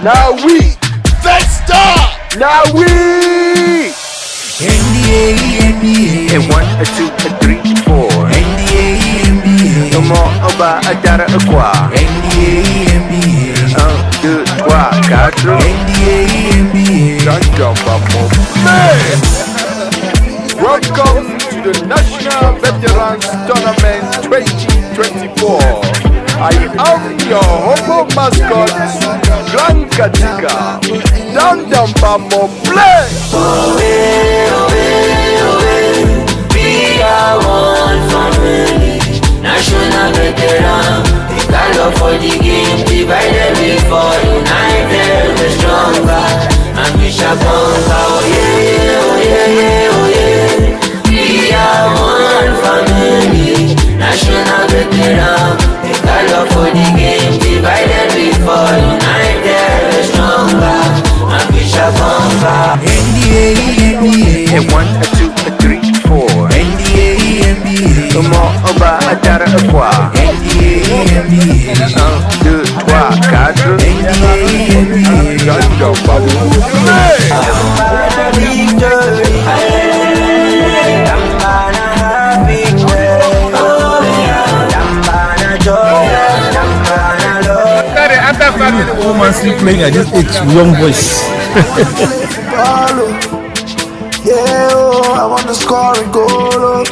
Now we, Vesta. Now we. NBA. 1, 2, 3, 4. NBA. No more about a data aqua. NBA. 1, 2, 3, 4. NBA. Welcome to the National Veterans Tournament 2024. I am your humble mascot, Blanca Tika. Down, Bamo, play! We are one family, national veteran. We got love for the game, divided we fall, united we're stronger, and we shall conquer. Oh yeah, oh yeah, oh yeah. We are one family, national veteran. We got love for the game, divided we fall, united we're stronger, and we shall conquer. NBA. 1, 2, 3, 4. NBA. No more about a data aqua. NBA. 1, 2, 3, 4. The woman still playing at this age, young voice. Yeah, oh, I want to score a goal.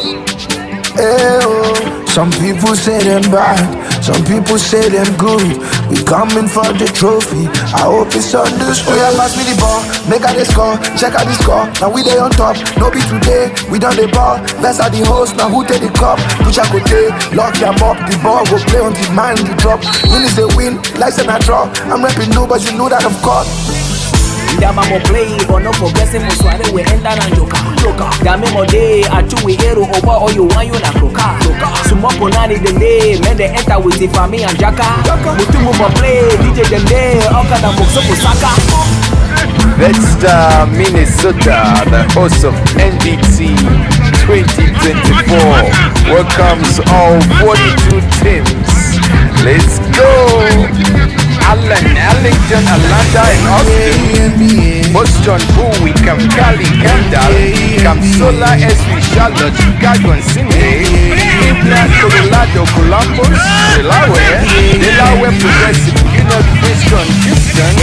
Yeah, oh. Some people say them bad, some people say them good. We coming for the trophy, I hope it's understood. Oh yeah, pass me the ball, make out the score, check out the score. Now we they on top, no be today, we done the ball. That's how the host, now who take the cup? Push a good day, lock your up, the ball go play on the mind, the drop. Win is a win, license a draw. I'm rapping new, but you know that of course. Dama mo play, but no progressing for sware we enter and joka. Dame mo day, atu we hero over all you want you na kroka. Sumo ponani dem day, men they enter with the family and jaka. Mutumu mo play, DJ dem day, okada mokso for saka. Vesta, Minnesota, the host of NVT 2024, welcomes all 42 teams. Let's go! Allen, Allington, Atlanta, and Austin. Boston, Bowie, Cali, Kendall, Sola, SV, Charlotte, Chicago, and Sydney. Cleveland, Colorado, Columbus, Delaware, Progressive, Union, Princeton, Houston,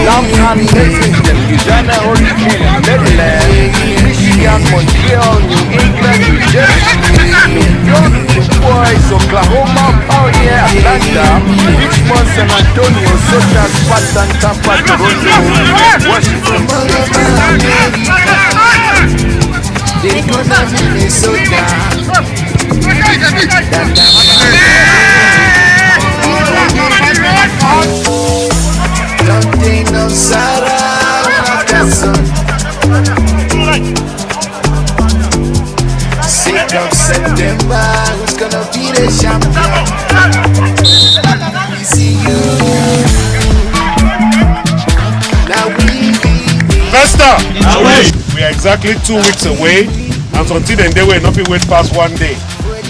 Longmont, Lexington, Guyana, Hurricane, and Maryland, Michigan, Montreal, New England, New Jersey, New York, New Boys, Oklahoma, Powder, Atlanta, Richmond, San Antonio, Sota, Spartan, Tampa, Toronto, Washington. September, who's gonna be the champion? We see you. Now we Vesta! We are exactly 2 weeks away, and until then, they will not be wait past 1 day.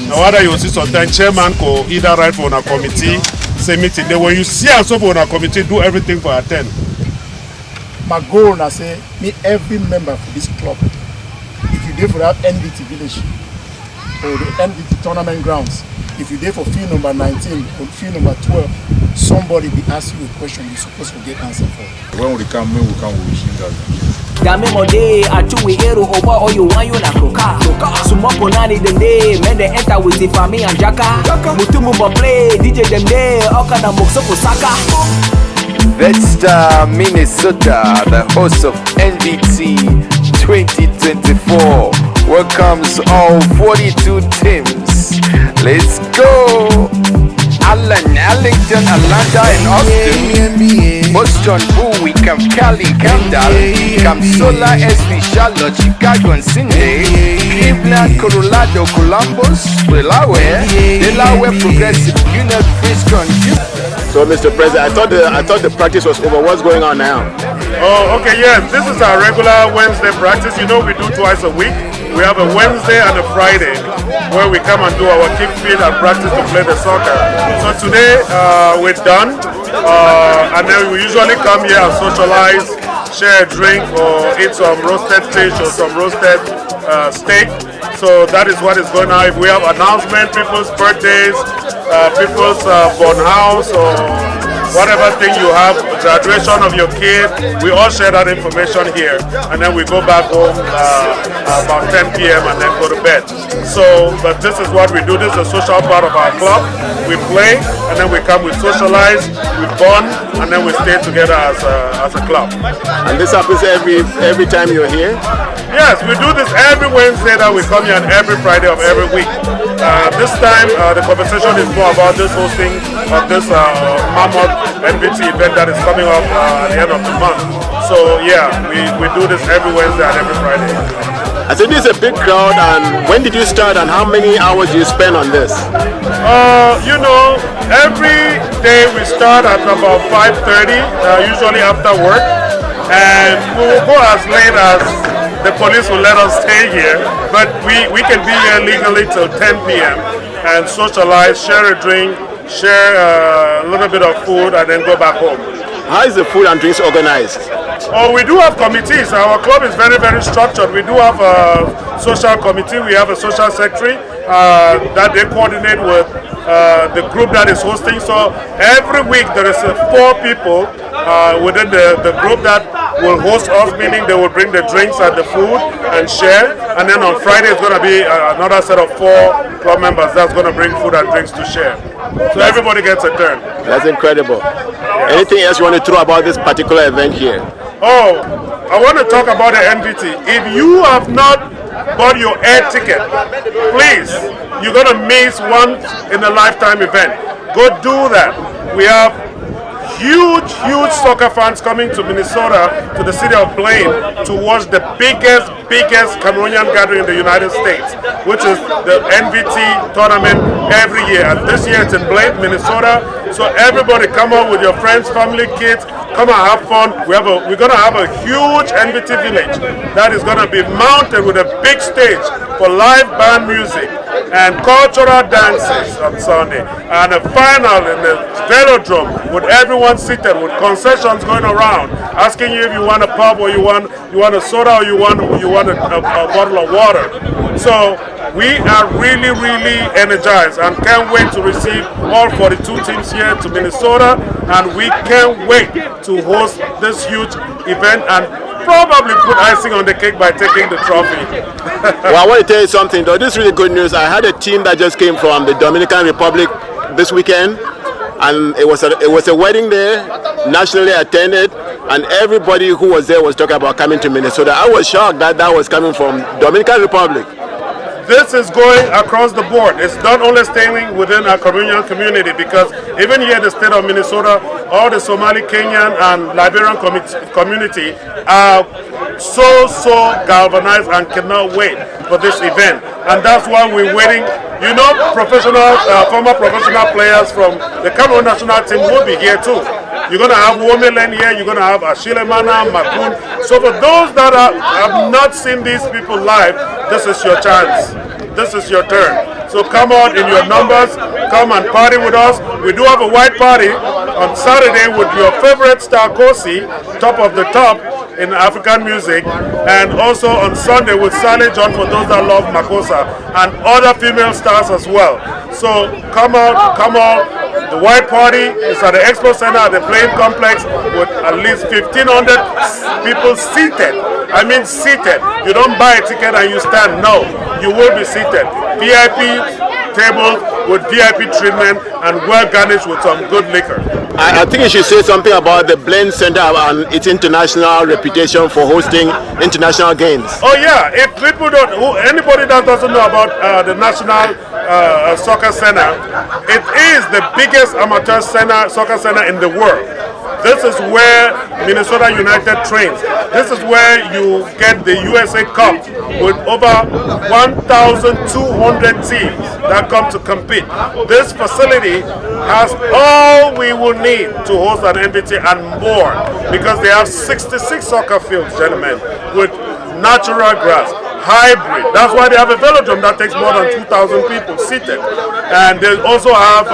Now, whether you see sometimes chairman could either write for a committee, say meeting. Then when you see us over on a committee, do everything for attend. My goal now say me every member of this club. If you did for that NVT village or the NVT tournament grounds, if you did for field number 19 or field number 12, somebody will ask you a question you're supposed to get answer for. When we come, we wish that. Dame mo day, atu we hero over all you want you na kroka. Sumo ponani dem day, men they enter with the family and jaka. Mutumu mo play, DJ dem day, okada mokso for saka. Vesta, Minnesota, the host of NVT 2024, welcomes all 42 teams. Let's go! Allen, Allington, Atlanta, and Austin. Boston, Bowie, Cali, Kendall, Sola, SV, Charlotte, Chicago, and Sydney. Cleveland, Colorado, Columbus, Delaware, Progressive, Union, Princeton. So, Mr. President, I thought the practice was over. What's going on now? Oh, okay, yes. This is our regular Wednesday practice. You know, we do twice a week. We have a Wednesday and a Friday where we come and do our kick field and practice to play the soccer. So today we're done. And then we usually come here and socialize, share a drink, or eat some roasted fish or some roasted steak. So that is what is going on. If we have announcement, people's birthdays, people's born house, or whatever thing you have, graduation of your kid, we all share that information here, and then we go back home about 10 p.m. and then go to bed. So, but this is what we do. This is the social part of our club. We play, and then we come, we socialize, we bond, and then we stay together as a club. And this happens every time you're here? Yes, we do this every Wednesday that we come here, and every Friday of every week. This time, the conversation is more about this hosting of this mammoth NVT event that is coming up at the end of the month. So yeah, we do this every Wednesday and every Friday. I said this is a big crowd, and when did you start and how many hours do you spend on this? You know, every day we start at about 5:30, usually after work, and we will go as late as the police will let us stay here, but we can be here legally till 10 p.m. and socialize, share a drink, share a little bit of food, and then go back home. How is the food and drinks organized? Oh, we do have committees. Our club is very, very structured. We do have a social committee. We have a social secretary that they coordinate with the group that is hosting. So every week there is 4 people within the group that will host us, meaning they will bring the drinks and the food and share. And then on Friday it's going to be another set of 4 club members that's going to bring food and drinks to share. So everybody gets a turn. That's incredible. Anything else you want to throw about this particular event here? Oh, I want to talk about the NVT. If you have not bought your air ticket, please, you're going to miss one in a lifetime event. Go do that. We have huge soccer fans coming to Minnesota, to the city of Blaine, to watch the biggest Cameroonian gathering in the United States, which is the NVT tournament every year. And this year it's in Blaine, Minnesota. So everybody come out with your friends, family, kids, come and have fun. We're going to have a huge NVT village that is going to be mounted with a big stage for live band music and cultural dances on Sunday, and a final in the velodrome with everyone seated with concessions going around asking you if you want a pub or you want a soda or you want a bottle of water. So we are really energized and can't wait to receive all 42 teams here to Minnesota, and we can't wait to host this huge event and probably put icing on the cake by taking the trophy. Well, I want to tell you something though. This is really good news. I had a team that just came from the Dominican Republic this weekend, and it was a wedding there, nationally attended, and everybody who was there was talking about coming to Minnesota. I was shocked that was coming from Dominican Republic. This is going across the board. It's not only staying within our Cameroonian community, because even here in the state of Minnesota, all the Somali, Kenyan, and Liberian community are so galvanized and cannot wait for this event. And that's why we're waiting. You know, former professional players from the Cameroon national team will be here too. You're going to have Womeland here, you're going to have Ashilemana, Makun. So for those that have not seen these people live, this is your chance. This is your turn. So come out in your numbers, come and party with us. We do have a white party on Saturday with your favorite star Kosi, top of the top in African music, and also on Sunday with Sally John for those that love Makosa, and other female stars as well. So come out. The white party is at the Expo Center at the Plain Complex with at least 1,500 people seated. I mean seated. You don't buy a ticket and you stand. No, you will be seated. VIP tables with VIP treatment and well garnished with some good liquor. I think you should say something about the Blaine Center and its international reputation for hosting international games. Oh yeah, if people anybody that doesn't know about the National Soccer Center, it is the biggest amateur soccer center in the world. This is where Minnesota United trains. This is where you get the USA Cup with over 1,200 teams that come to compete. This facility has all we will need to host an NVT and more, because they have 66 soccer fields, gentlemen, with natural grass, hybrid. That's why they have a velodrome that takes more than 2,000 people seated. And they also have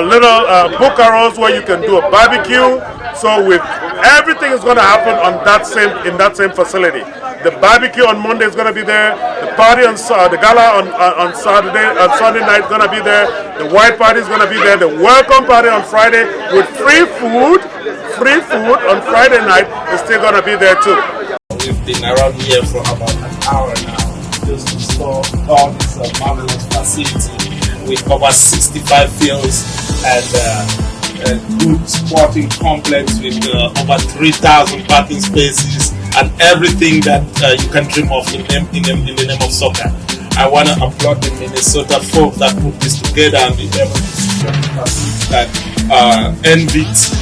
little bucaros where you can do a barbecue. So everything is going to happen on in that same facility. The barbecue on Monday is going to be there. The party the gala on Sunday night is going to be there. The white party is going to be there. The welcome party on Friday with free food on Friday night is still going to be there too. We've been around here for about an hour now, just to explore all this marvelous facility with over 65 fields and a good sporting complex with over 3,000 parking spaces and everything that you can dream of in the name of soccer. I want to applaud the Minnesota folks that put this together and be able to secure that NVT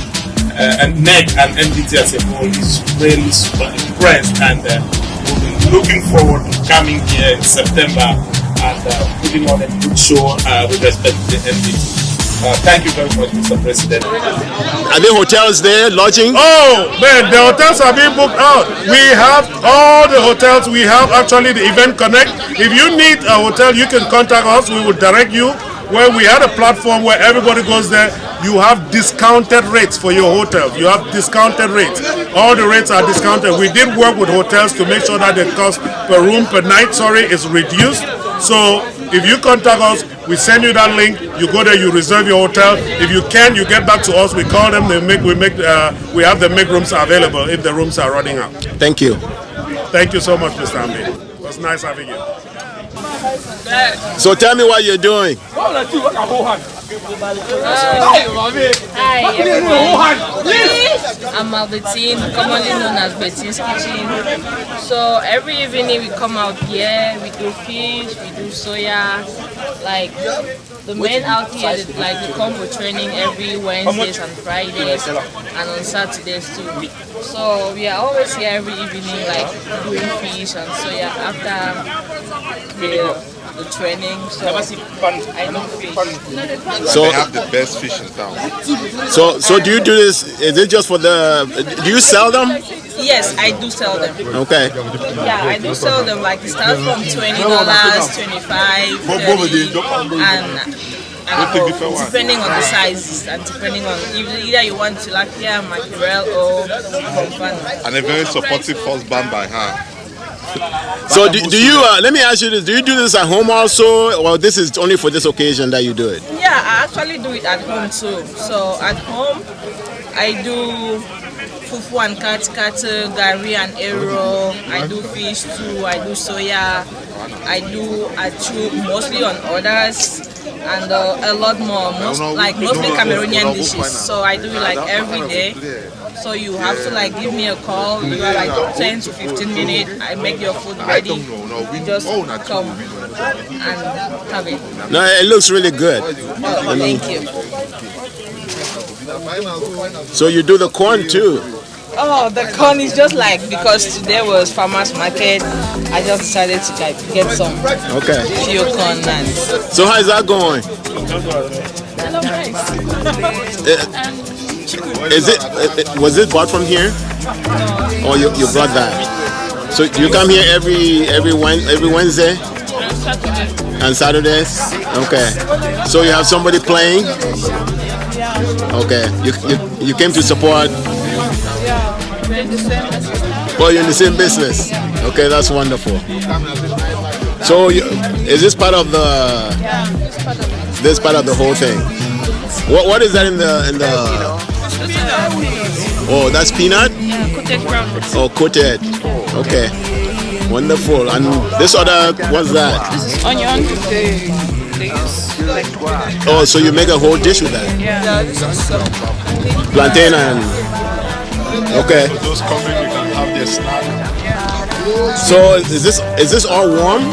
and NEC and NVT as a whole is really super impressed, and we'll be looking forward to coming here in September and putting on a good show with respect to the NVT. Thank you very much, Mr. President. Are there hotels there, lodging? Oh man, the hotels are being booked out. We have all the hotels. We have actually the Event Connect. If you need a hotel, you can contact us. We will direct you. Where we had a platform where everybody goes there, you have discounted rates for your hotel. You have discounted rates. All the rates are discounted. We did work with hotels to make sure that the cost per room per night, is reduced. So if you contact us, we send you that link. You go there, you reserve your hotel. If you can, you get back to us. We call them. We have the make rooms available if the rooms are running out. Thank you. Thank you so much, Mr. Ambi. It was nice having you. So tell me what you're doing. Hi, everyone. I'm Albertine, commonly known as Betty's Kitchen. So every evening we come out here, we do fish, we do soya. Like the men out here, they come for training every Wednesdays and Fridays, and on Saturdays too. So we are always here every evening, like doing fish and soya after the training. So I know fish. So they have the best fish in town. So do you do this? Is it just for do you sell them? Yes, I do sell them. Okay. Yeah, I do sell them. Like it starts from $20, $25, $30, and depending on the sizes and depending on either you want tilapia, mackerel, or pompano. And a very supportive husband by her. So do you? Let me ask you this: do you do this at home also, or this is only for this occasion that you do it? Yeah, I actually do it at home too. So at home, I do fufu and kati, gari and ero. I do fish too. I do soya. I do achu, mostly on orders, and a lot more. Mostly Cameroonian dishes. So I do it like every day. So you have to like give me a call. You are like 10 to 15 minutes. I make your food ready. You just come and have it. No, it looks really good. Oh, thank you. So you do the corn too? Oh, the corn is just like, because today was farmers market, I just decided to like get some pure corn. And so how is that going? Was it bought from here? No. Or you brought that? So you come here every Wednesday? And Saturdays? Okay. So you have somebody playing? Okay. You came to support? Oh, you're in the same business. Okay, that's wonderful. So is this part of the? Yeah, it's part of it. This part of the whole thing. What is that in the? Oh, that's peanut? Yeah, coated groundnut. Oh, coated. Okay. Wonderful. And this other, what's that? This is onion. They use like. Oh, so you make a whole dish with that? Yeah, this is some plantain and. Okay. For those coming, you can have their snack. Yeah. So is this all warm?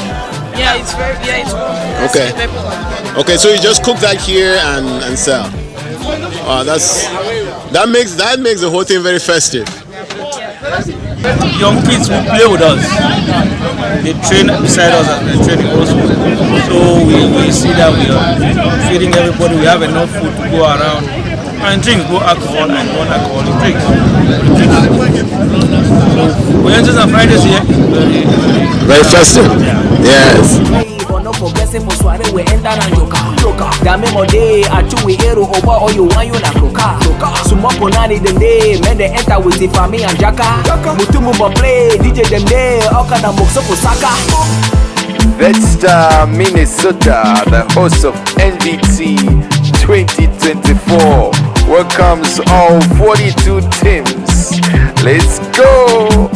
Yeah, it's very it's warm. Okay. Okay, so you just cook that here and sell. That makes the whole thing very festive. Young kids will play with us. They train beside us and they're training also. So we see that we are feeding everybody. We have enough food to go around and drink, both alcohol and non-alcoholic drinks. So Wednesdays and Fridays here, very festive. Yeah. Yes. no forgetting for soirée we enter and joka. Dame mo day achu we hero over all you want you na kroka. Sumo ponani dem day men they enter with the family and jaka. Mutumu mo play DJ dem day okada mokso for saka. Vesta, Minnesota, the host of NVT 2024, welcomes all 42 teams. Let's go!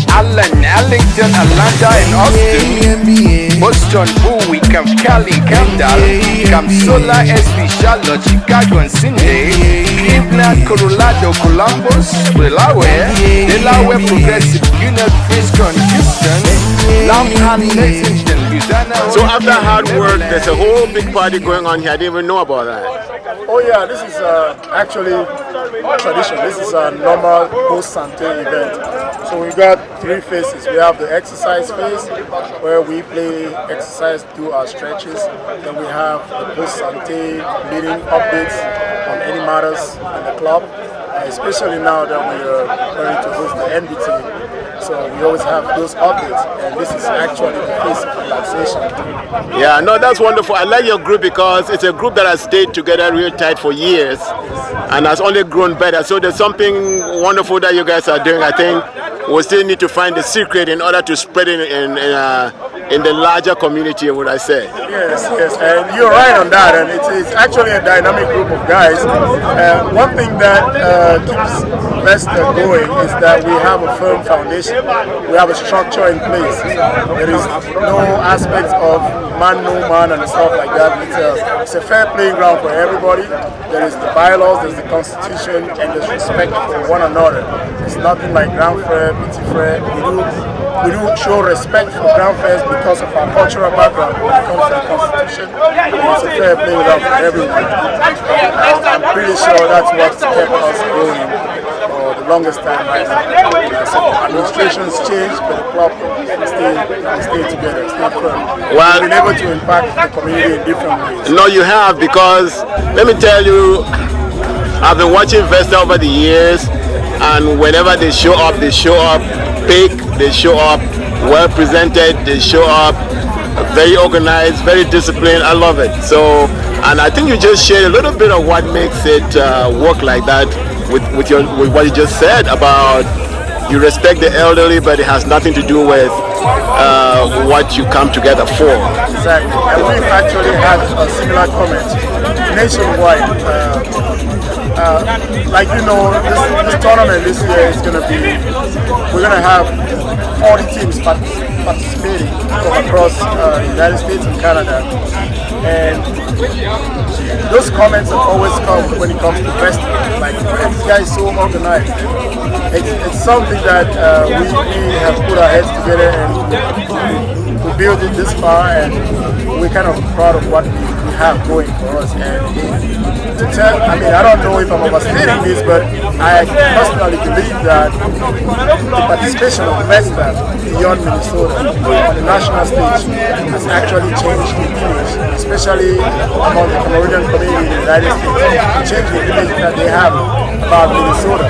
Allen, Arlington, Atlanta, and Austin, Boston, Bowie, Camp Cali, Kendall, Camsola, SB, Charlotte, Chicago, and Sydney, Cleveland, Colorado, Columbus, Delaware, Progressive, Union, Frisco, and Houston, Long Island, Lexington, Louisiana. So after hard work, there's a whole big party going on here. I didn't even know about that. Oh yeah, this is actually tradition. This is a normal post-Santé event. So we got 3 phases. We have the exercise phase where we play exercise, do our stretches. Then we have the post-Santé meeting updates on any matters in the club, especially now that we are going to host the NVT. So we always have those updates, and this is actually the phase of relaxation. Yeah, no, that's wonderful. I like your group because it's a group that has stayed together real tight for years and has only grown better. So there's something wonderful that you guys are doing. I think we still need to find the secret in order to spread it in the larger community, would I say. Yes, and you're right on that, and it's actually a dynamic group of guys. One thing that keeps Vesta going is that we have a firm foundation. We have a structure in place. There is no aspect of man, no man, and stuff like that. It's a fair playing ground for everybody. There is the bylaws, there's the constitution, and there's respect for one another. It's nothing like ground fair, petit fair. We do show respect for ground fairs because of our cultural background when it comes to the constitution. It's a fair playing ground for everyone. I'm pretty sure that's what's kept us going for the longest time right now. So administrations change, but the club stay together, stay firm. Well, we've been able to impact the community in different ways. No, you have, because let me tell you, I've been watching Vesta over the years, and whenever they show up big, they show up well presented, they show up very organized, very disciplined. I love it. So, and I think you just shared a little bit of what makes it work like that with what you just said about you respect the elderly, but it has nothing to do with what you come together for. Exactly, and we've actually had a similar comment nationwide. Like you know, this tournament this year is going to be, we're going to have 40 teams participating from across the United States and Canada, and those comments have always come when it comes to Vesta. Like, this guy is so organized. It's something that we have put our heads together and we built it this far, and we're kind of proud of what we have going for us. And to tell, I mean, I don't know if I'm overstating this, but I personally believe that the participation of Vesta beyond Minnesota on the national stage has actually changed the image, especially among the Cameroonian community in the United States. Changed the image that they have about Minnesota.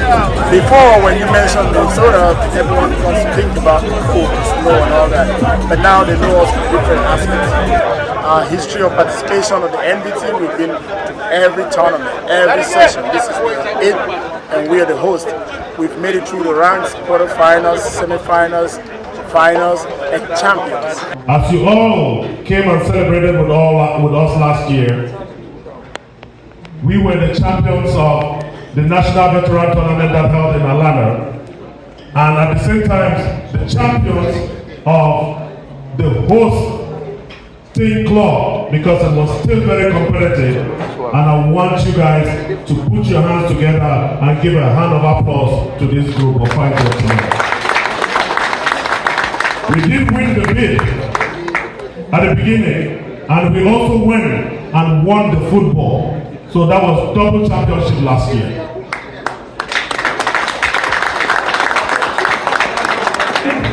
Before, when you mention Minnesota, everyone wants to think about food, snow, and all that. But now they know us from different aspects. Our history of participation of the NVT, we've been to every tournament, every session. This is the 8th, and we are the host. We've made it through the ranks, quarterfinals, semifinals, finals, and champions. As you all came and celebrated with us last year, we were the champions of the National Veteran Tournament that held in Atlanta, and at the same time, the champions of the host team club, because it was still very competitive. And I want you guys to put your hands together and give a hand of applause to this group of fighters tonight. We did win the bid at the beginning, and we also went and won the football. So that was double championship last year.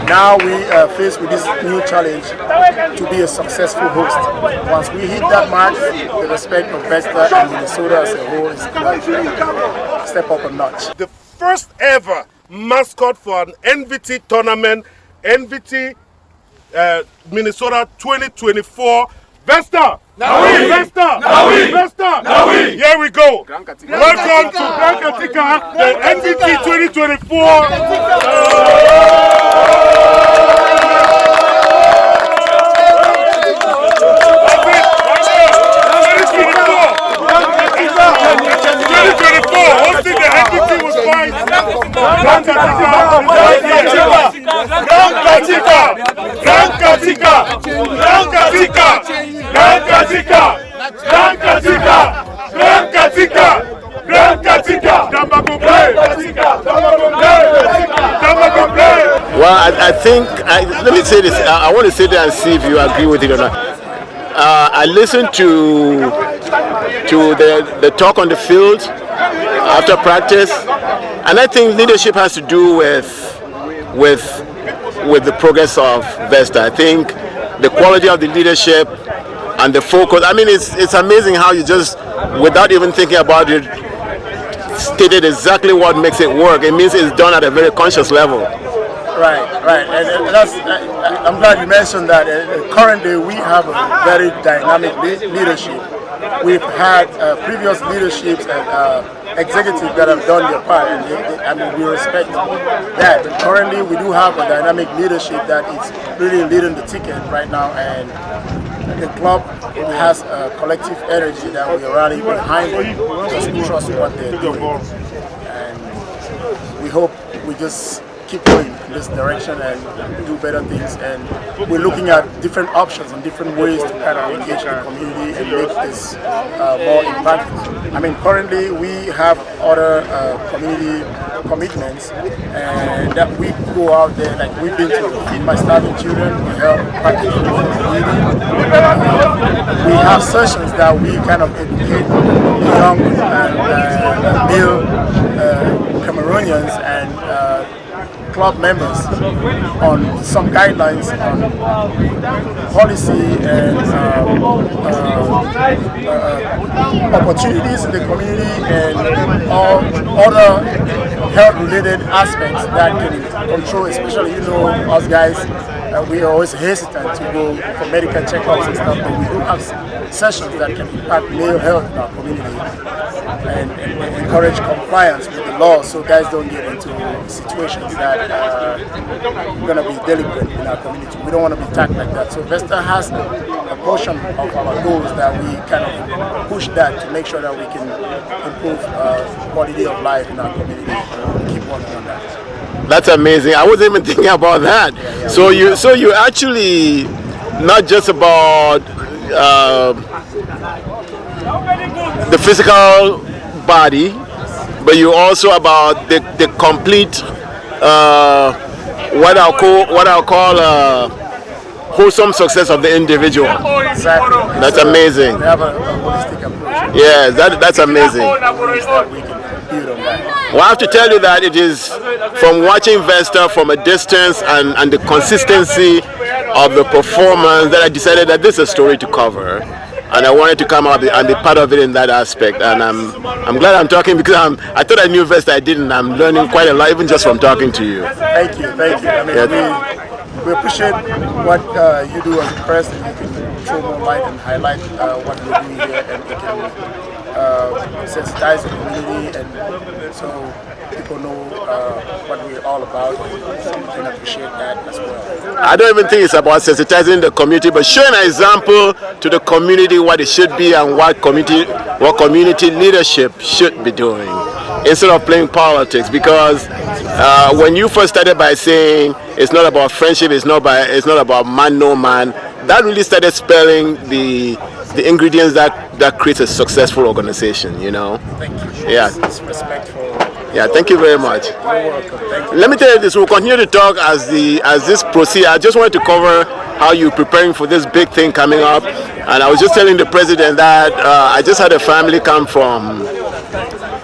Now we are faced with this new challenge to be a successful host. Once we hit that mark, the respect of Vesta and Minnesota as a whole is going to step up a notch. The first ever mascot for an NVT tournament, NVT Minnesota 2024. Vesta! Now we! Vesta! Now we! Vesta! Now we! Here we go. Welcome to Grand Katika, the NVT 2024. Hosting the NVT was fine. Grand Katika, Grand Katika, Grand Katika, Grand Katika, Grand Katika, Grand Katika, Grand Katika, Grand Katika, Well, I think, let me say this, I want to sit there and see if you agree with it or not. I listened to the talk on the field after practice, and I think leadership has to do with the progress of Vesta. I think the quality of the leadership and the focus. I mean, it's amazing how you just, without even thinking about it, stated exactly what makes it work. It means it's done at a very conscious level. Right, and that's. I'm glad you mentioned that. Currently, we have a very dynamic leadership. We've had previous leaderships and executives that have done their part, and we respect that. But currently, we do have a dynamic leadership that is really leading the ticket right now, and the club has a collective energy that we are rallying behind them, because we trust what they're doing, and we hope we just keep going in this direction and do better things. And we're looking at different options and different ways to kind of engage the community and make this more impactful. I mean, currently we have other community commitments, and that we go out there, like we've been to Feed My Starving Children, we help practice food for the needy. We have sessions that we kind of educate the young and male Cameroonians and club members on some guidelines on policy and opportunities in the community and all other health-related aspects that can control, especially, you know, us guys, we are always hesitant to go for medical checkups and stuff, but we do have sessions that can impact male health in our community and encourage compliance with the law, so guys don't get into situations that are going to be deliberate in our community. We don't want to be attacked like that. So Vesta has a portion of our goals that we kind of push that to make sure that we can improve quality of life in our community. We keep working on that. That's amazing. I wasn't even thinking about that. So you actually not just about the physical body, but you also about the complete what I'll call wholesome success of the individual. Exactly. That's amazing. We have a holistic approach. Yeah, that's amazing. Well, I have to tell you that it is from watching Vesta from a distance and the consistency of the performance that I decided that this is a story to cover, and I wanted to come out and be part of it in that aspect. And I'm glad I'm talking, because I thought I knew Vesta, I didn't. I'm learning quite a lot even just from talking to you. Thank you. I mean, we appreciate what you do as a press, and you can throw more light and highlight what we're doing here, and we can sensitize the community, and so people know what we're all about, and appreciate that as well. I don't even think it's about sensitizing the community, but showing an example to the community what it should be and what community leadership should be doing, instead of playing politics. Because when you first started by saying it's not about friendship, it's not about man no man, that really started spelling the ingredients that creates a successful organization, you know. Thank you. Yeah. It's respectful. Yeah, thank you very much. You're welcome. Thank you. Let me tell you this, we'll continue to talk as this proceeds. I just wanted to cover how you're preparing for this big thing coming up. And I was just telling the president that I just had a family come from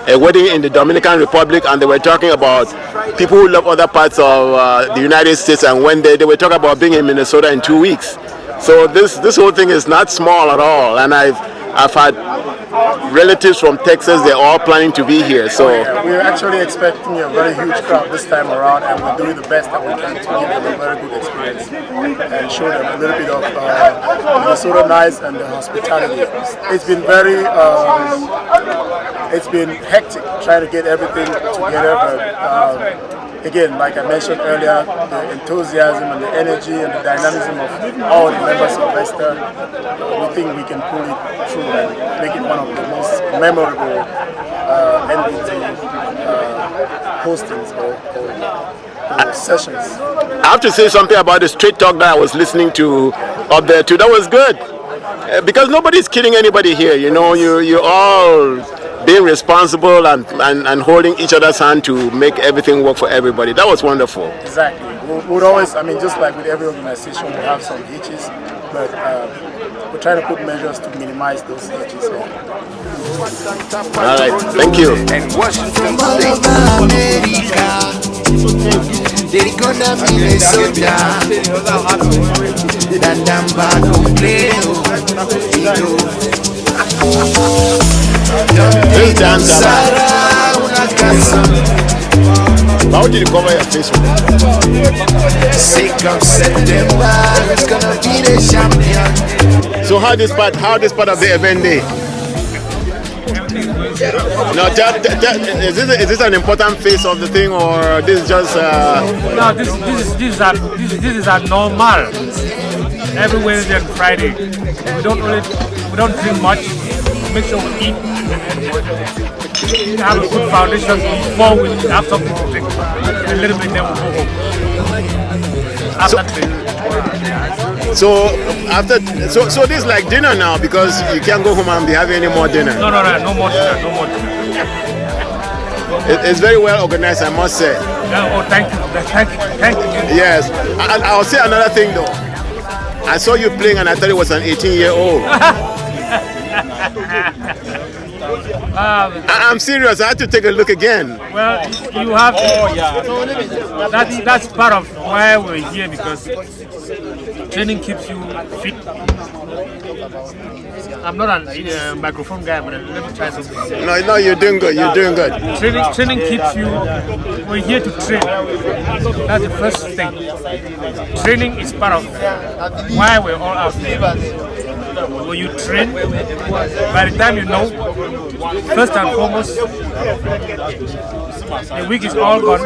a wedding in the Dominican Republic, and they were talking about people who love other parts of the United States, and when they were talking about being in Minnesota in 2 weeks. So this whole thing is not small at all, and I've had relatives from Texas. They're all planning to be here. So we're actually expecting a very huge crowd this time around, and we're doing the best that we can to give them a very good experience and show them a little bit of Minnesota nice and the hospitality. It's been very, it's been hectic trying to get everything together, but again, like I mentioned earlier, the enthusiasm and the energy and the dynamism of all the members of Leicester, we think we can pull it through and make it one of the most memorable NVT postings or sessions. I have to say something about the straight talk that I was listening to up there too. That was good. Because nobody's kidding anybody here, you know, you all being responsible and holding each other's hand to make everything work for everybody. That was wonderful. Exactly. We'd always, I mean, just like with every organization, we have some hitches, but we're trying to put measures to minimize those hitches. All right, thank you. And Washington This dance, how did you cover your face with it? 6th of September, it's gonna be the champion. So how this part of the event day? No, is this an important phase of the thing, or this is just? No, this is a normal. Every Wednesday and Friday, we don't drink much. Make sure we eat. Have a good foundation before we have something to drink. A little bit, then we'll go home. After training. So this is like dinner now, because you can't go home and be having any more dinner. No more dinner. It's very well organized, I must say. Oh, thank you. Yes, and I'll say another thing though. I saw you playing and I thought it was an 18-year-old. I'm serious. I had to take a look again. Well, you have. That's part of why we're here, because training keeps you fit. I'm not a microphone guy, but let me try something. No, you're doing good. You're doing good. Training keeps you. We're here to train. That's the first thing. Training is part of why we're all out here. When you train, by the time you know, first and foremost, the week is all gone.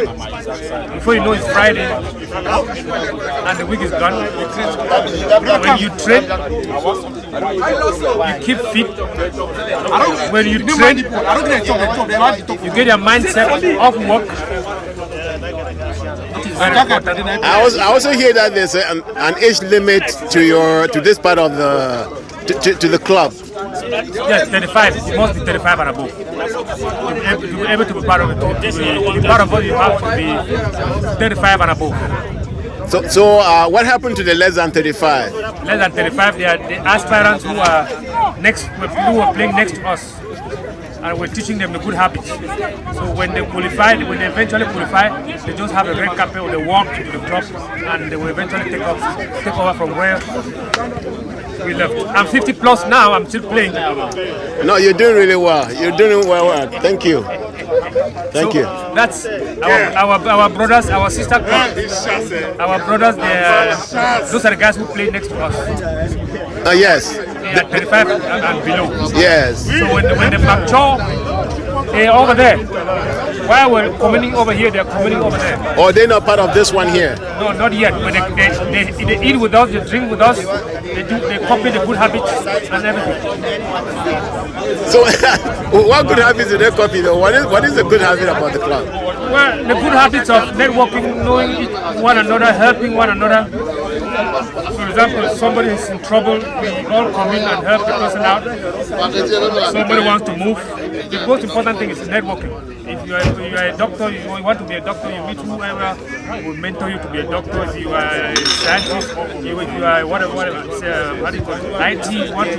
Before you know, it's Friday, and the week is gone. When you train, you keep fit. When you train, you get your mindset off work. I also hear that there's an age limit to this part of the club. Yes, 35. It must be 35 and above. To be able to be part of it, to be part of it, you have to be 35 and above. So what happened to the less than 35? Less than 35, they are the aspirants who are playing next to us, and we're teaching them the good habits. So when they eventually qualify, they just have a red carpet or they walk to the club, and they will eventually take over from where we left. I'm 50 plus now. I'm still playing. No, you're doing really well. You're doing well. Thank you. Thank you. That's our brothers, our sister club. Our brothers, those are the guys who play next to us. Yes. They are 35 and below. Yes. So when they mature, they're over there. While we're communing over here, they're communing over there. Or they're not part of this one here? No, not yet. But they eat with us, they drink with us, they copy the good habits and everything. So, what good habits do they copy though? What is the good habit about the club? Well, the good habits of networking, knowing one another, helping one another. For example, if somebody is in trouble, we all come in and help the person out. Somebody wants to move. The most important thing is networking. If you are a doctor, you want to be a doctor, you meet whoever will mentor you to be a doctor. If you are a scientist, if you are whatever, what do you call it, IT, you want to.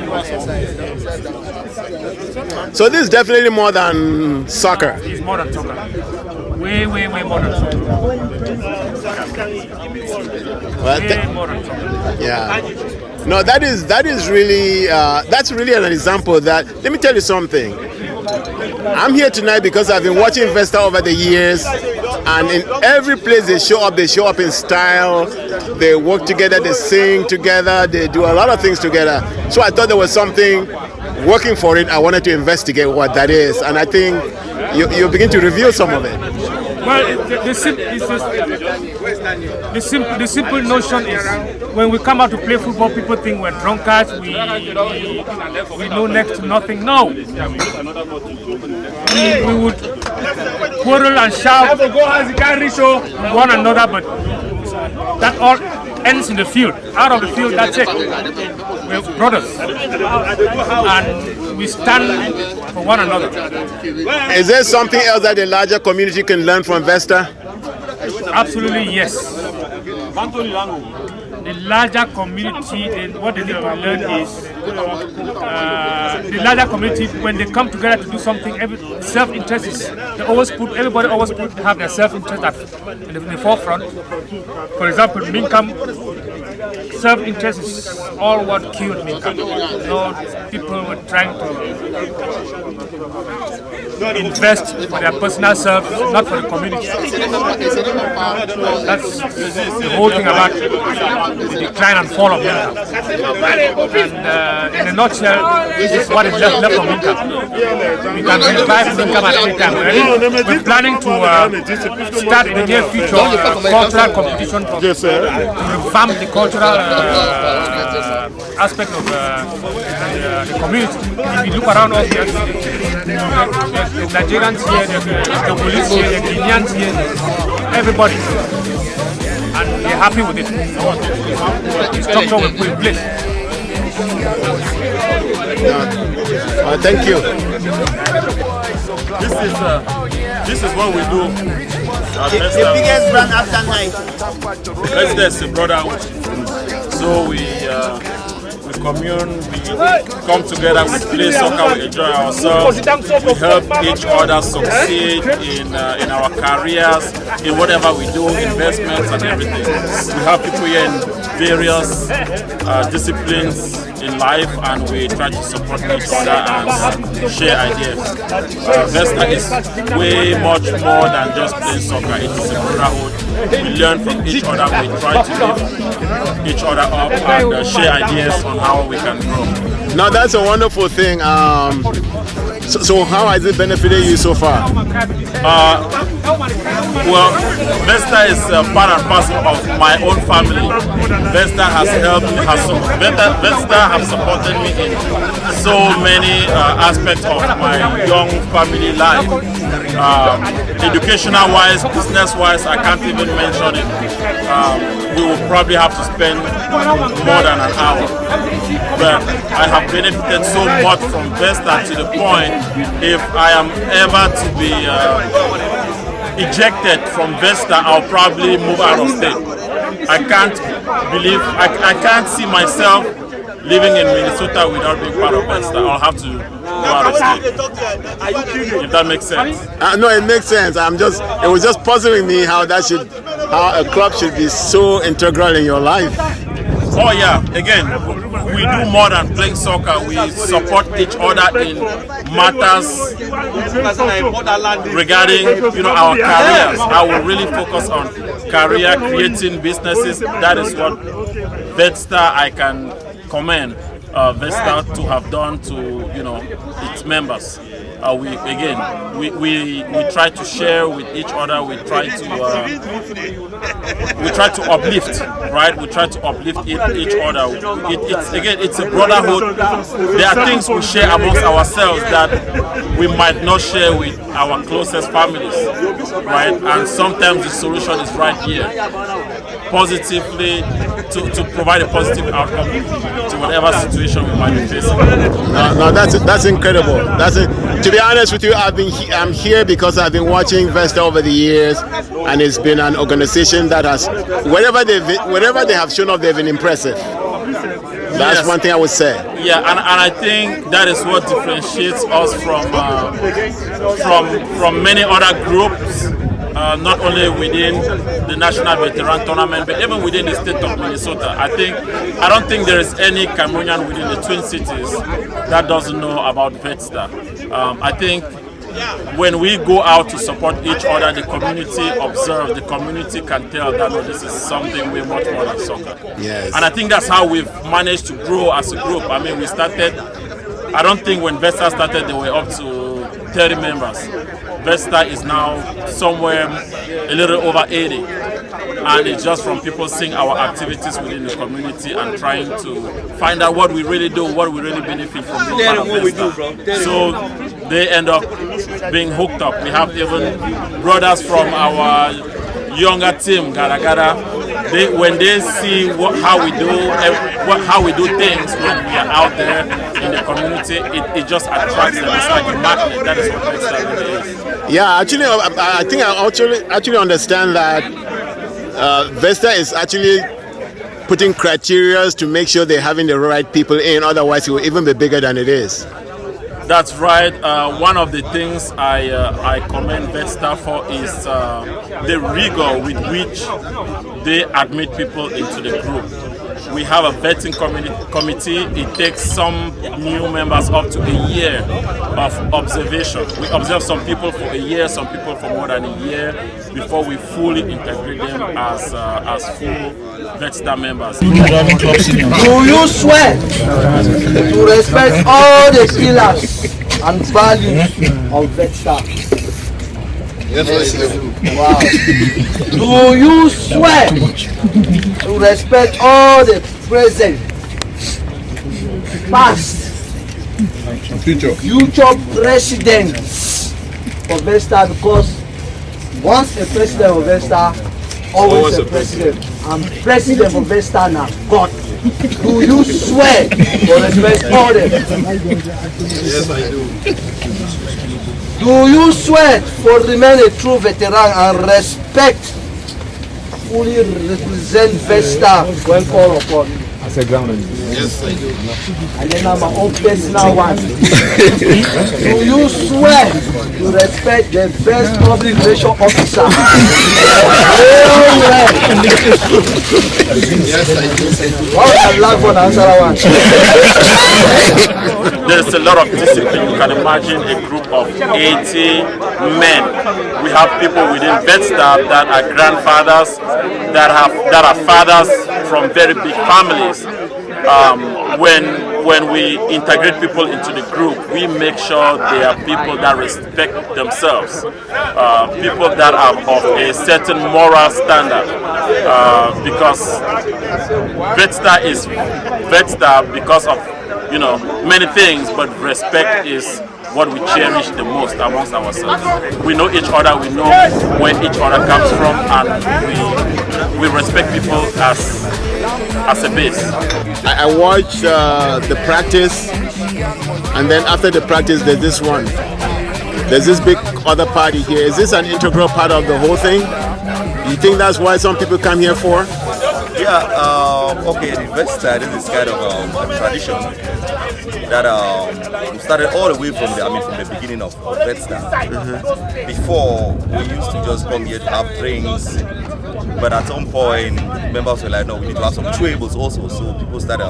So this is definitely more than soccer. It's more than soccer. Way more than soccer. Well, way more than soccer. Yeah. No, that is really that's really an example that. Let me tell you something. I'm here tonight because I've been watching Vesta over the years, and in every place they show up in style. They work together, they sing together, they do a lot of things together. So I thought there was something working for it. I wanted to investigate what that is, and I think you begin to reveal some of it. Well, the simple notion is when we come out to play football, people think we're drunkards, we know next to nothing. No. We would quarrel and shout one another, but that all ends in the field. Out of the field, that's it. We're brothers. And we stand for one another. Is there something else that the larger community can learn from Vesta? Absolutely yes. The larger community, what they need to learn is the larger community, when they come together to do something, self-interest is, everybody always have their self-interest in the forefront. For example, Minkam, self-interest is all what killed Minkam. People were trying to invest for their personal self, not for the community. That's the whole thing about the decline and fall of Minkam. And in a nutshell, this is what is left of Minkam. We can revive Minkam at any time. We're planning to start in the near future cultural competition to revamp the cultural aspect of the community. If you look around us here, the Nigerians here, the police here, the Kenyans here, everybody. And we're happy with it. The structure we put in place. Thank you. This is what we do. The biggest brand after night. That's the brotherhood. So we commune, we come together, we play soccer, we enjoy ourselves, we help each other succeed in our careers, in whatever we do, investments and everything. We have people here in various disciplines in life, and we try to support each other and share ideas. Vesta is way much more than just playing soccer. It is a brotherhood. We learn from each other, we try to lift each other up and share ideas on how we can grow. Now that's a wonderful thing. So how has it benefited you so far? Well, Vesta is part and parcel of my own family. Vesta has helped me, Vesta has supported me in so many aspects of my young family life. Educational wise, business wise, I can't even mention it. We will probably have to spend more than an hour. But I have benefited so much from Vesta to the point, if I am ever to be ejected from Vesta, I'll probably move out of state. I can't see myself living in Minnesota without being part of Vesta. I'll have to go out of state. If that makes sense. No, it makes sense. It was just puzzling me how a club should be so integral in your life. Oh yeah, again, we do more than playing soccer. We support each other in matters regarding our careers. I will really focus on career, creating businesses. That is what Vesta I can commend Vesta to have done to its members. We try to share with each other. We try to uplift, right? We try to uplift each other. It's a brotherhood. There are things we share amongst ourselves that we might not share with our closest families, right? And sometimes the solution is right here, positively to provide a positive outcome to whatever situation we might be facing. No, that's incredible. To be honest with you, I'm here because I've been watching Vesta over the years, and it's been an organization that has, wherever they have shown up, they've been impressive. That's one thing I would say. Yeah, and I think that is what differentiates us from many other groups not only within the National Veteran Tournament, but even within the state of Minnesota. I don't think there is any Cameroonian within the Twin Cities that doesn't know about VetStar. I think when we go out to support each other, the community observes, the community can tell that this is something way much more than soccer. Yes. And I think that's how we've managed to grow as a group. I mean, we started, I don't think when VetStar started they were up to 30 members. VetStar is now somewhere a little over 80. And it's just from people seeing our activities within the community and trying to find out what we really do, what we really benefit from being part of VetStar. So they end up being hooked up. We have even brothers from our younger team, Gara Gara. When they see how we do things when we are out there in the community, it just attracts them. It's like a magnet. That is what VetStar really is. Yeah, actually, I think I actually understand that VetStar is actually putting criteria to make sure they're having the right people in. Otherwise, it will even be bigger than it is. That's right. One of the things I commend VetStar for is the rigor with which they admit people into the group. We have a vetting committee. It takes some new members up to a year of observation. We observe some people for a year, some people for more than a year before we fully integrate them as full VetStar members. Do you swear to respect all the pillars and values of VetStar? Yes, I do. Wow. Do you swear to respect all the present, past, future presidents of VetStar? Because once a president of VetStar, always a president. And president of VetStar now, God. Do you swear to respect all them? Yes, I do. Do you swear to remain a true veteran and fully represent VetStar when called upon? Yes, I do. And then I'm my own personal one. Do you swear to respect the best public relation officer? Yes, I do. Well, I love one answer one. There's a lot of discipline. You can imagine a group of 80 men. We have people within VetStar that are grandfathers, that are fathers from very big families. When we integrate people into the group, we make sure they are people that respect themselves, people that are of a certain moral standard, because VetStar is VetStar because of many things, but respect is what we cherish the most amongst ourselves. We know each other, we know where each other comes from, and we respect people as a base. I watched the practice, and then after the practice there's this one. There's this big other party here. Is this an integral part of the whole thing? You think that's why some people come here for? Yeah, okay, the VetStar is kind of a tradition that we started all the way from the beginning of VetStar. Before, we used to just come here to have drinks, but at some point, members were like, no, we need to have some tables also. So people started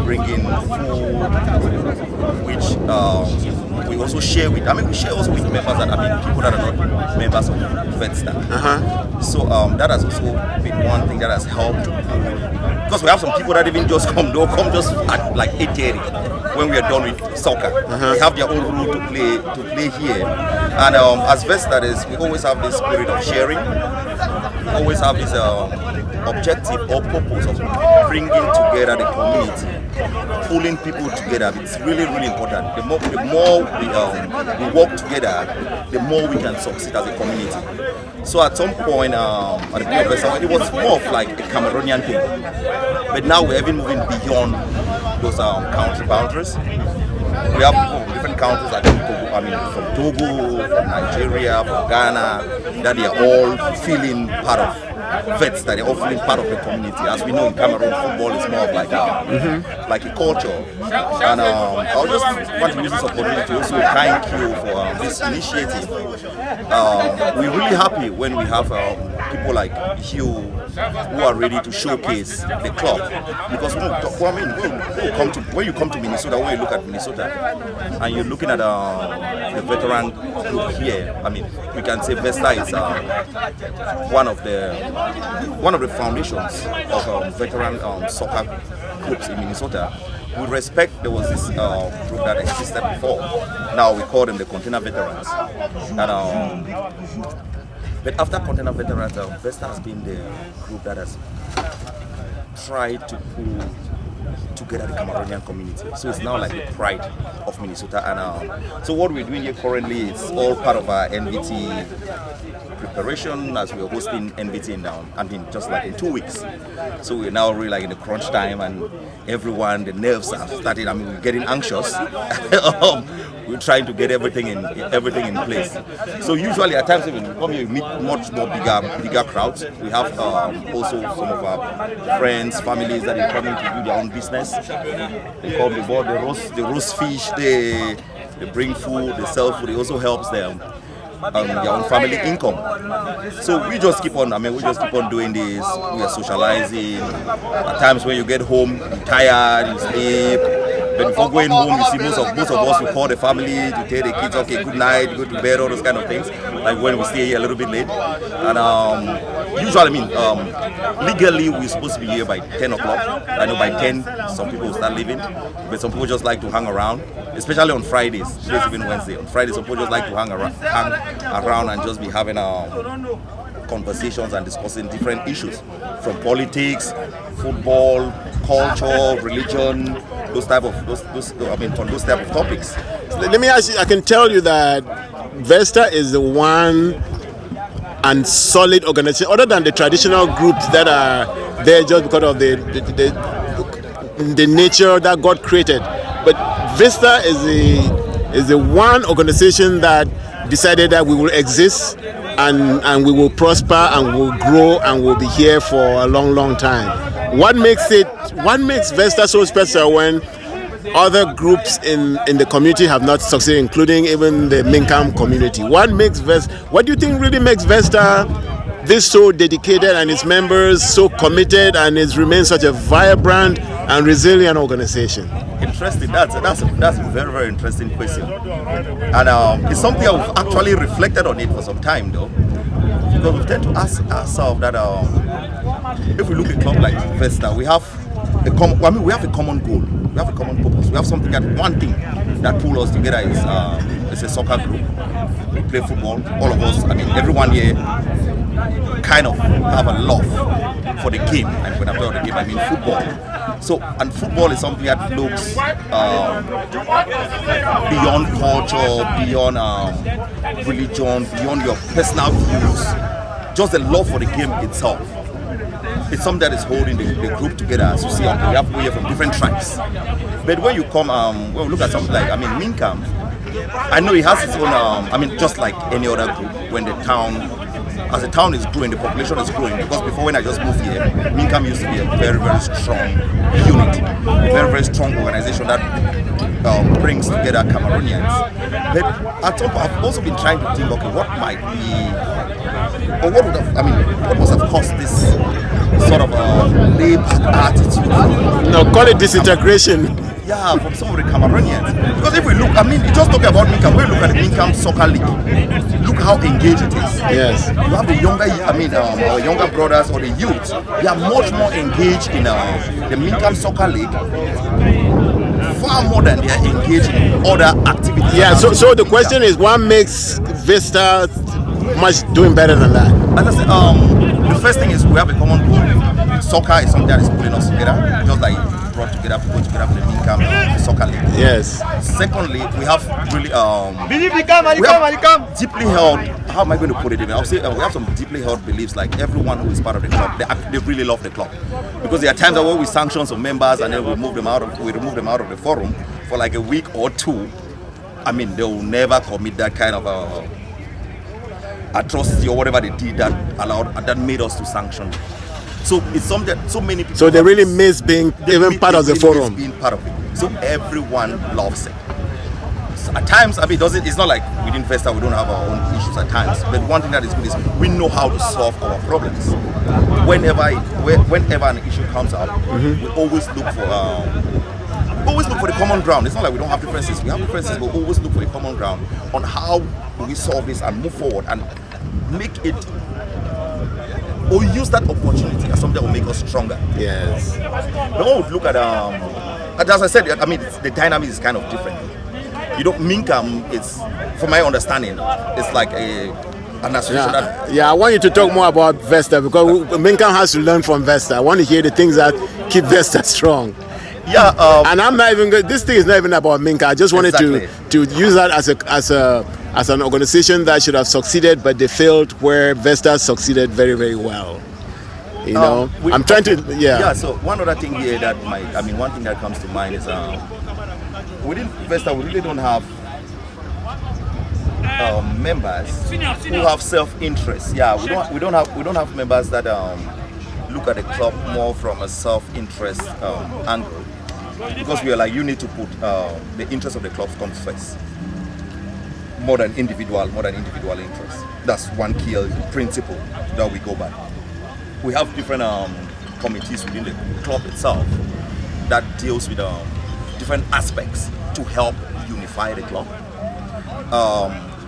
bringing food, which we also share with. We share also with members that people that are not members of VetStar. So that has also been one thing that has helped. Because we have some people that even just come, they'll come just at like 8:30 when we are done with soccer. They have their own role to play here. And as VetStar, we always have this spirit of sharing. We always have this objective or purpose of bringing together the community, pulling people together. It's really, really important. The more we work together, the more we can succeed as a community. So at some point, at the beginning of VetStar, it was more of like a Cameroonian thing. But now we're even moving beyond those country boundaries. We have people from different countries, from Togo, from Nigeria, from Ghana, that they are all feeling part of VetStar. They're all feeling part of the community. As we know in Cameroon, football is more of like like a culture. And I just want to use this opportunity to also thank you for this initiative. We're really happy when we have people like you who are ready to showcase the club. Because when you come to Minnesota, when you look at Minnesota, and you're looking at the veteran group here, I mean, we can say Vesta is one of the foundations of veteran soccer groups in Minnesota. With respect, there was this group that existed before. Now we call them the Container Veterans. And but after Container Veterans, Vesta has been the group that has tried to pull together the Cameroonian community. So it's now like the pride of Minnesota. And so what we're doing here currently is all part of our NVT preparation, as we're hosting NVT in just like in 2 weeks. So we're now really like in the crunch time, and everyone, the nerves are starting. I mean, we're getting anxious. We're trying to get everything in place. So usually at times when we come here, we meet much more bigger crowds. We have also some of our friends, families that are coming to do their own business. They come, they board the roast fish, they bring food, they sell food. It also helps them their own family income. So we just keep on. I mean, we just keep on doing this. We are socializing. At times when you get home, you're tired, you sleep. But before going home, you see most of us, we call the family to tell the kids, okay, good night, go to bed, all those kind of things. Like when we stay here a little bit late. And usually, I mean, legally, we're supposed to be here by 10 o'clock. I know by 10, some people will start leaving. But some people just like to hang around, especially on Fridays. Today's even Wednesday. On Fridays, some people just like to hang around and just be having conversations and discussing different issues, from politics, football, culture, religion, those type of topics. Let me ask you, I can tell you that Vesta is the one and solid organization, other than the traditional groups that are there just because of the nature that God created. But Vesta is the one organization that decided that we will exist and we will prosper and we will grow and we'll be here for a long time. What makes Vesta so special when other groups in the community have not succeeded, including even the Minkam community? What do you think really makes Vesta this so dedicated and its members so committed and it remains such a vibrant and resilient organization? Interesting. That's a very, very interesting question, and it's something I've actually reflected on it for some time, though, because we tend to ask ourselves that if we look at a club like Vesta, we have a common goal, we have a common purpose, we have something one thing that pulls us together is it's a soccer group. We play football. All of us, I mean, everyone here kind of have a love for the game, and when I talk about the game, I mean football. So, and football is something that looks beyond culture, beyond religion, beyond your personal views. Just the love for the game itself. It's something that is holding the group together. As you see, we have people here from different tribes. But when you come, when we look at something like, I mean, Minkam, I know it has its own, just like any other group, when the town, as the town is growing, the population is growing. Because before, when I just moved here, Minkam used to be a very, very strong unit, a very, very strong organization that brings together Cameroonians. But at some point, I've also been trying to think, okay, what might be, or what would have, what must have caused this sort of laid-back attitude? No, call it disintegration. Yeah, from some of the Cameroonians. Because if we look, you just talk about Minkam, when we look at the Minkam Soccer League, look how engaged it is. Yes. You have the younger, our younger brothers or the youth, they are much more engaged in the Minkam Soccer League, far more than they are engaged in other activities. Yeah, so the question is, what makes Vesta much doing better than that? As I said, the first thing is we have a common goal. Soccer is something that is pulling us together, just like brought together people together for the Minkam Soccer League. Yes. Secondly, we have really deeply held, how am I going to put it even? I'll say we have some deeply held beliefs, like everyone who is part of the club, they really love the club. Because there are times where we sanction some members and then we remove them out of the forum for like a week or two. They will never commit that kind of atrocity or whatever they did that made us to sanction them. So it's something that so many people. So they really miss being even part of the forum. Being part of it. So everyone loves it. So at times, I mean, it's not like within Vesta we don't have our own issues at times. But one thing that is good is we know how to solve our problems. Whenever an issue comes up, we always look for the common ground. It's not like we don't have differences. We have differences, but we always look for a common ground on how we solve this and move forward and make it, or use that opportunity as something that will make us stronger. Yes. But when we look at, as I said, I mean, the dynamic is kind of different. You know, Minkam, it's, from my understanding, it's like an association that... Yeah, I want you to talk more about Vesta because Minkam has to learn from Vesta. I want to hear the things that keep Vesta strong. Yeah, and I'm not even good. This thing is not even about Minka. I just wanted to use that as an organization that should have succeeded, but they failed. Where Vesta succeeded very, very well. You know, I'm trying to. Yeah. So one other thing here that one thing that comes to mind is within Vesta we really don't have members who have self-interest. Yeah, we don't have members that look at the club more from a self-interest angle. Because we are like, you need to put the interest of the club comes first, more than individual interests. That's one key principle that we go by. We have different committees within the club itself that deals with different aspects to help unify the club.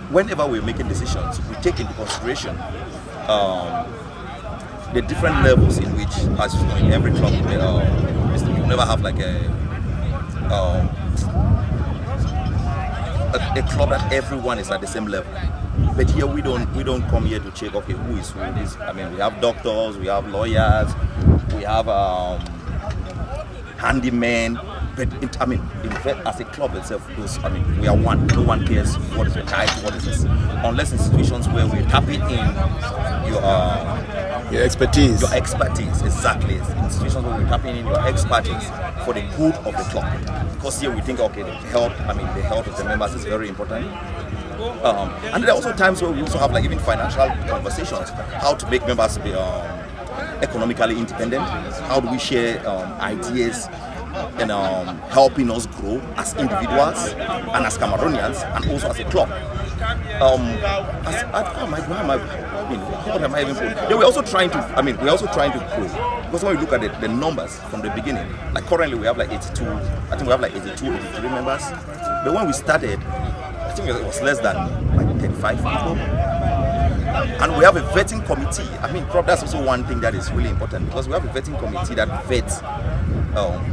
Whenever we're making decisions, we take into consideration the different levels in which, as you know, in every club, you never have like a club that everyone is at the same level. But here we don't come here to check, okay, who is. I mean, we have doctors, we have lawyers, we have handymen. But as a club itself, we are one. No one cares what is your type, what is this. Unless in situations where we're tapping in your expertise. Your expertise, exactly. In situations where we're tapping in your expertise for the good of the club. Because here we think, okay, the health of the members is very important. And there are also times where we also have like even financial conversations, how to make members be economically independent, how do we share ideas and helping us grow as individuals and as Cameroonians and also as a club. What am I even saying? Yeah, we're also trying to grow. Because when we look at the numbers from the beginning, like currently we have like 82, I think we have like 83 members. But when we started, I think it was less than like 35 people. And we have a vetting committee. I mean, that's also one thing that is really important because we have a vetting committee that vets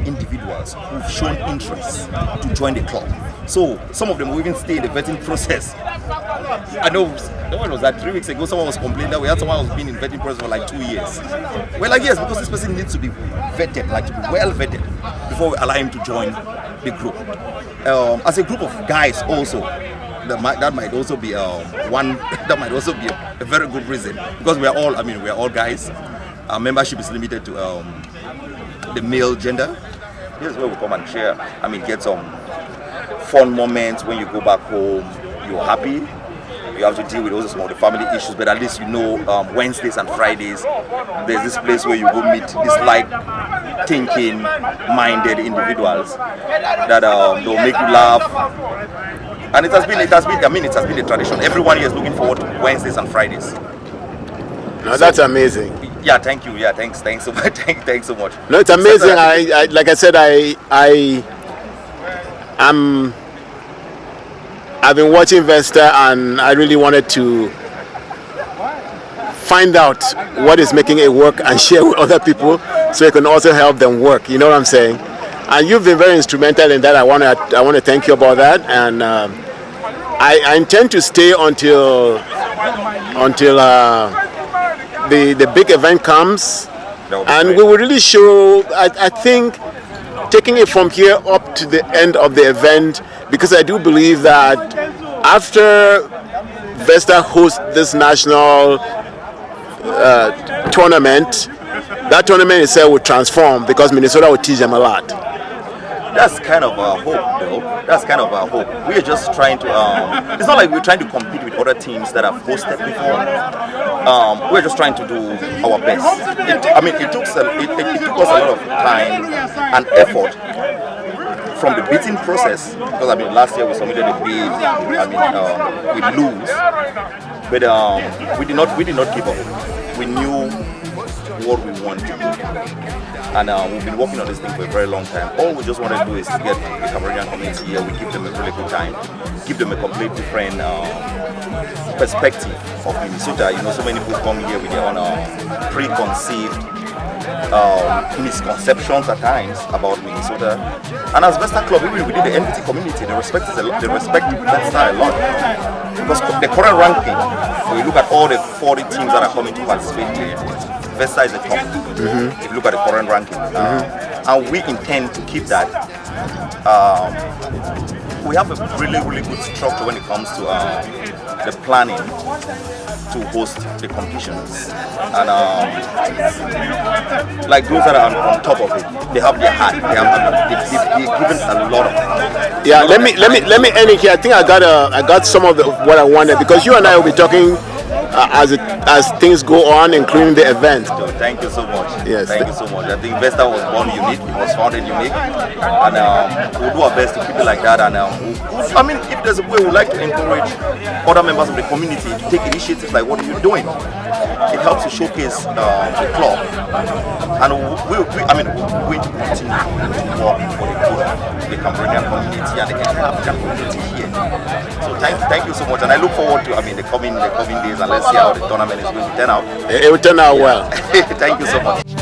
individuals who've shown interest to join the club. So some of them will even stay in the vetting process. I know, when was that? 3 weeks ago, someone was complaining that we had someone who's been in vetting process for like 2 years. We're like, yes, because this person needs to be vetted, like to be well vetted before we allow him to join the group. As a group of guys also, that might also be a very good reason because we are all guys. Our membership is limited to the male gender. This is where we come and share. Get some fun moments when you go back home. You're happy. You have to deal with also some of the family issues, but at least Wednesdays and Fridays, there's this place where you go meet these like-thinking, minded individuals that they'll make you laugh. And it has been a tradition. Everyone here is looking forward to Wednesdays and Fridays. No, that's amazing. Yeah, thank you. Yeah, thanks so much. Thanks so much. No, it's amazing. I like I said, I've been watching Vesta, and I really wanted to find out what is making it work and share with other people, so it can also help them work. You know what I'm saying? And you've been very instrumental in that. I want to thank you about that, and I intend to stay until the big event comes, and we will really show. I think taking it from here up to the end of the event, because I do believe that after Vesta hosts this national tournament, that tournament itself will transform because Minnesota will teach them a lot. That's kind of our hope, though. That's kind of our hope. We're just trying to. It's not like we're trying to compete with other teams that have hosted before. we're just trying to do our best. It took us a lot of time and effort from the bidding process, because last year we submitted a bid. We lose, but we did not give up. We knew what we want to do, and we've been working on this thing for a very long time. All we just want to do is to get the Cameroonian community here. We give them a really good time, give them a complete different perspective of Minnesota. So many people come here with their own preconceived misconceptions at times about Minnesota. And as Vesta Club, even within the NVT community, they respect Vesta a lot. Because the current ranking, when you look at all the 40 teams that are coming to participate here, Vesta is the top. If you look at the current ranking. And we intend to keep that. We have a really, really good structure when it comes to the planning to host the competitions, and like those that are on top of it, they have their heart. They've given a lot of. Yeah, let me end it here. I think I got some of what I wanted, because you and I will be talking as things go on, including the event. So thank you so much. Yes, thank you so much. I think Vesta was born unique. It was founded unique, and we'll do our best to keep it like that. And if there's a way, we'd like to encourage other members of the community to take initiatives like what you're doing. It helps to showcase the club, and we continue to work for the good of the Cameroonian community and the African community here. So thank you so much, and I look forward to the coming days, and let's see how the tournament is going to turn out. It will turn out well. Thank you so much.